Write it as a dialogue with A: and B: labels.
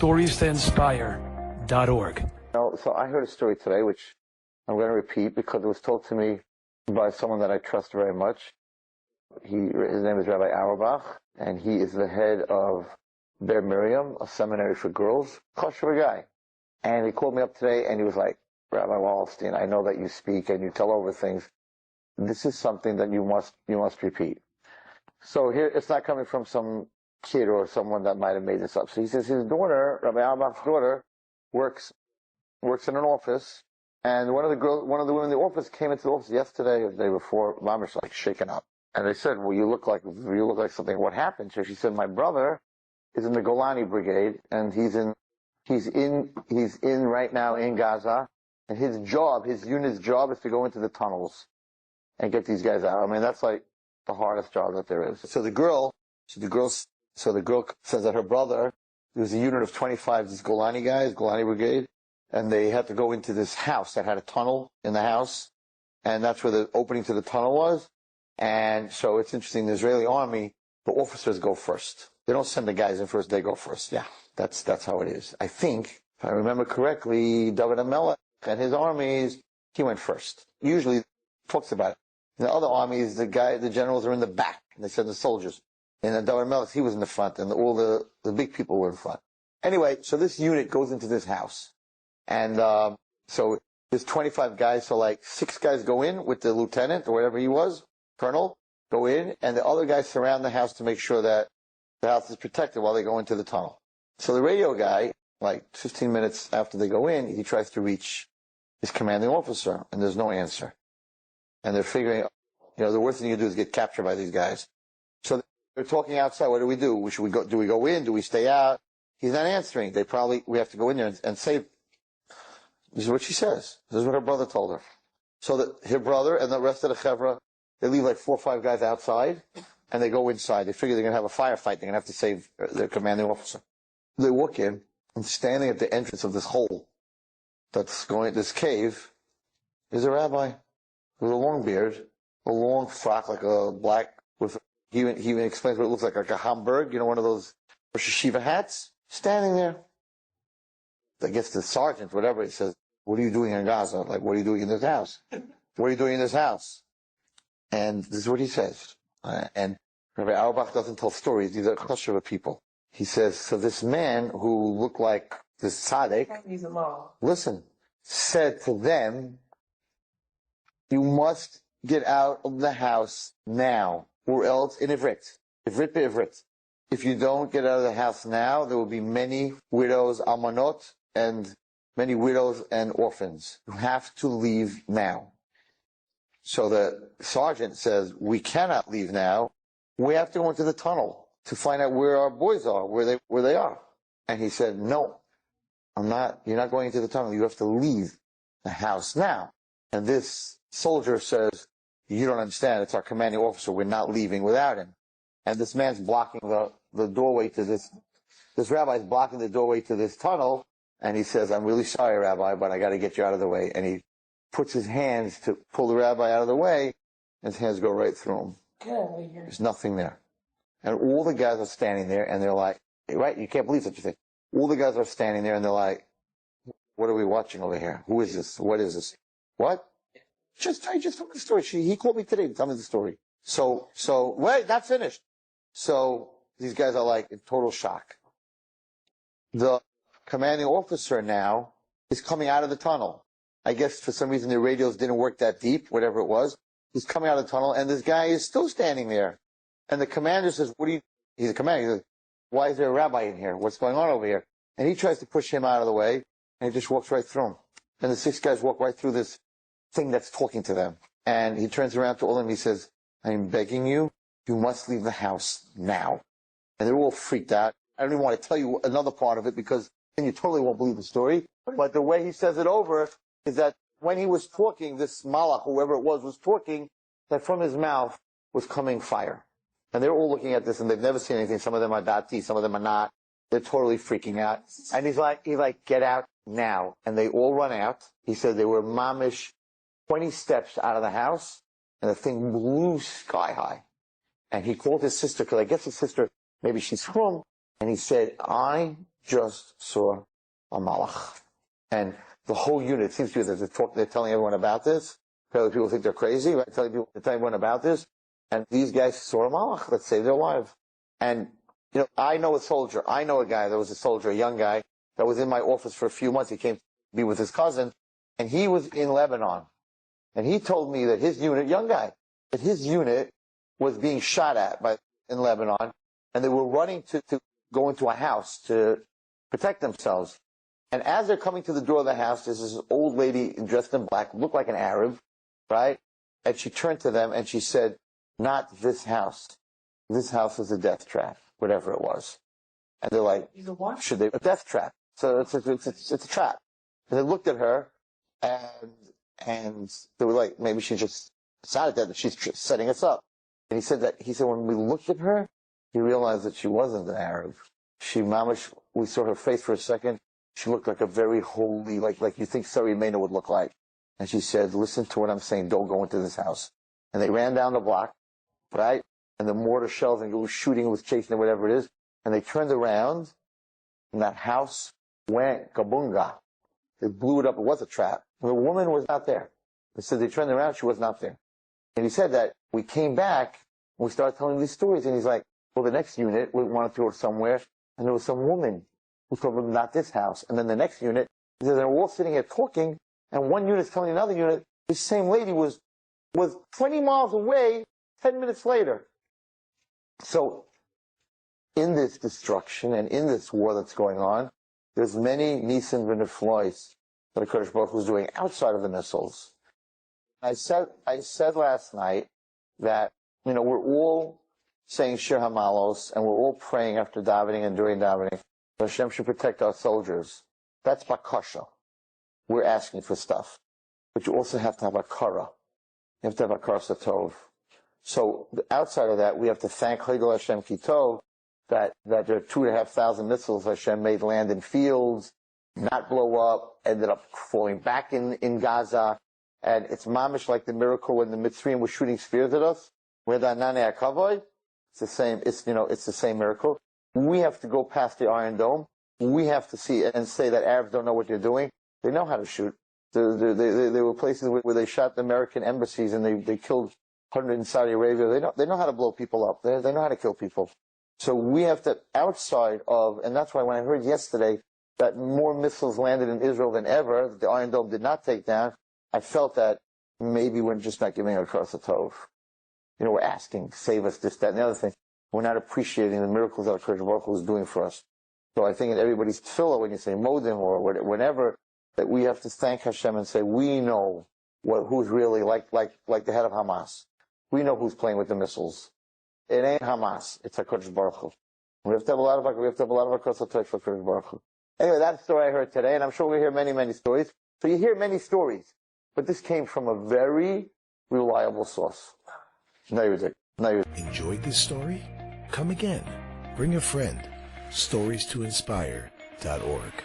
A: storiesthinspire.org.
B: So I heard a story today, which I'm going to repeat because it was told to me by someone that I trust very much. His name is Rabbi Auerbach, and he is the head of Ber Miriam, a seminary for girls. Kosher guy. And he called me up today, and he was like, Rabbi Wallerstein, I know that you speak and you tell over things. This is something that you must repeat. So here, it's not coming from some kid or someone that might have made this up. So he says his daughter, Rabbi Auerbach's daughter, works in an office, and one of the women in the office came into the office yesterday or the day before, Mamish, like shaken up. And they said, well, you look like something. What happened? So she said, my brother is in the Golani Brigade, and he's in right now in Gaza, and his unit's job is to go into the tunnels and get these guys out. I mean, that's like the hardest job that there is. So the girl says that her brother, there was a unit of 25 these Golani guys, Golani Brigade, and they had to go into this house that had a tunnel in the house, and that's where the opening to the tunnel was. And so it's interesting, the Israeli army, the officers go first. They don't send the guys in first, they go first. Yeah, that's how it is. I think, if I remember correctly, David HaMelech and his armies, he went first. Usually talks about it. In the other armies, the generals are in the back, and they send the soldiers. And then David HaMelech, he was in the front, and all the big people were in front. Anyway, so this unit goes into this house. And so there's 25 guys, so like 6 guys go in with the lieutenant, or whatever he was, colonel, go in, and the other guys surround the house to make sure that the house is protected while they go into the tunnel. So the radio guy, like 15 minutes after they go in, he tries to reach his commanding officer, and there's no answer. And they're figuring, the worst thing you do is get captured by these guys. So they're talking outside. What do we do? Do we go in? Do we stay out? He's not answering. We have to go in there and save. This is what she says. This is what her brother told her. So her brother and the rest of the chevra, they leave like 4 or 5 guys outside, and they go inside. They figure they're going to have a firefight. They're going to have to save their commanding officer. They walk in, and standing at the entrance of this hole this cave, is a rabbi with a long beard, a long frock, like a black, he even explains what it looks like a Hamburg, one of those Rosh Hashiva hats, standing there. I guess the sergeant, whatever, he says, what are you doing in Gaza? Like, what are you doing in this house? What are you doing in this house? And this is what he says. And Rabbi Auerbach doesn't tell stories. These are choshev people. He says, so this man who looked like this tzaddik, listen, said to them, you must get out of the house now, or else in Ivrit be'Ivrit. If you don't get out of the house now, there will be many widows, almanot, and many widows and orphans. You have to leave now. So the sergeant says, we cannot leave now. We have to go into the tunnel to find out where our boys are, where they are. And he said, no, you're not going into the tunnel. You have to leave the house now. And this soldier says, you don't understand. It's our commanding officer. We're not leaving without him. And this man's blocking the doorway to this rabbi's blocking the doorway to this tunnel. And he says, I'm really sorry, Rabbi, but I got to get you out of the way. And he puts his hands to pull the rabbi out of the way, and his hands go right through him. There's nothing there. And all the guys are standing there, and they're like, right, you can't believe such a thing. All the guys are standing there, and they're like, what are we watching over here? Who is this? What is this? What? I just told me the story. He called me today to tell me the story. So, wait, not finished. So, these guys are like in total shock. The commanding officer now is coming out of the tunnel. I guess for some reason the radios didn't work that deep, whatever it was. He's coming out of the tunnel, and this guy is still standing there. And the commander says, he's a commander. He says, why is there a rabbi in here? What's going on over here? And he tries to push him out of the way, and he just walks right through him. And the 6 guys walk right through this thing that's talking to them. And he turns around to all of them, he says, I'm begging you, you must leave the house now. And they're all freaked out. I don't even want to tell you another part of it, because then you totally won't believe the story. But the way he says it over is that when he was talking, this malach, whoever it was talking, that from his mouth was coming fire. And they're all looking at this, and they've never seen anything. Some of them are dati, some of them are not. They're totally freaking out. And he's like, get out now. And they all run out. He said they were mamish 20 steps out of the house, and the thing blew sky high. And he called his sister, because I guess his sister, maybe she's from, and he said, I just saw a malach. And the whole unit, it seems to be that they're telling everyone about this. Apparently people think they're crazy, right? They're telling everyone about this. And these guys saw a malach that saved their lives. And, I know a soldier. I know a guy that was a soldier, a young guy, that was in my office for a few months. He came to be with his cousin, and he was in Lebanon. And he told me that his unit, young guy, that his unit was being shot at in Lebanon, and they were running to go into a house to protect themselves. And as they're coming to the door of the house, there's this old lady dressed in black, looked like an Arab, right? And she turned to them and she said, "Not this house. This house is a death trap," whatever it was. And they're like, "Should they? A death trap." So it's a trap. And they looked at her, and they were like, "Maybe she just decided that she's setting us up." And he said when we looked at her, he realized that she wasn't an Arab. We saw her face for a second. She looked like a very holy, like you think Sarah Mena would look like. And she said, "Listen to what I'm saying. Don't go into this house." And they ran down the block, right? And the mortar shells and it was shooting, it was chasing, whatever it is. And they turned around, and that house went kabunga. They blew it up. It was a trap. And the woman was not there. They said they turned around, she was not there. And he said that we came back, and we started telling these stories. And he's like, well, the next unit, we wanted to go somewhere, and there was some woman who told them, "Not this house." And then the next unit, he said, they're all sitting here talking, and one unit's telling another unit, this same lady was 20 miles away 10 minutes later. So in this destruction and in this war that's going on, there's many ניסים ונפלאות that the Kodesh Baruch Hu is doing outside of the missiles. I said last night that, we're all saying Shir HaMalos, and we're all praying after davening and during davening that Hashem should protect our soldiers. That's bakasha. We're asking for stuff. But you also have to have a kara. You have to have a kara satov. So outside of that, we have to thank Chayil Hashem Kitov that there are 2,500 missiles Hashem made land in fields, not blow up, ended up falling back in Gaza. And it's mamish like the miracle when the Mitzrayim were shooting spears at us. It's the same, it's the same miracle. We have to go past the Iron Dome. We have to see and say that Arabs don't know what they're doing. They know how to shoot. There were places where they shot the American embassies and they killed 100 in Saudi Arabia. They know how to blow people up. They know how to kill people. So we have to, outside of, and that's why when I heard yesterday that more missiles landed in Israel than ever, that the Iron Dome did not take down, I felt that maybe we're just not giving a cross a tov. We're asking, save us, this, that, and the other thing. We're not appreciating the miracles that Kodesh Baruch Hu is doing for us. So I think in everybody's tefillah, when you say modim or whenever, that we have to thank Hashem and say, we know who's really like the head of Hamas. We know who's playing with the missiles. It ain't Hamas. It's HaKadosh Baruch Hu. We have to have a lot of HaKadosh for HaKadosh Baruch Hu. Anyway, that's the story I heard today, and I'm sure we'll hear many, many stories. So you hear many stories, but this came from a very reliable source.
A: Enjoyed this story? Come again. Bring a friend. StoriesToInspire.org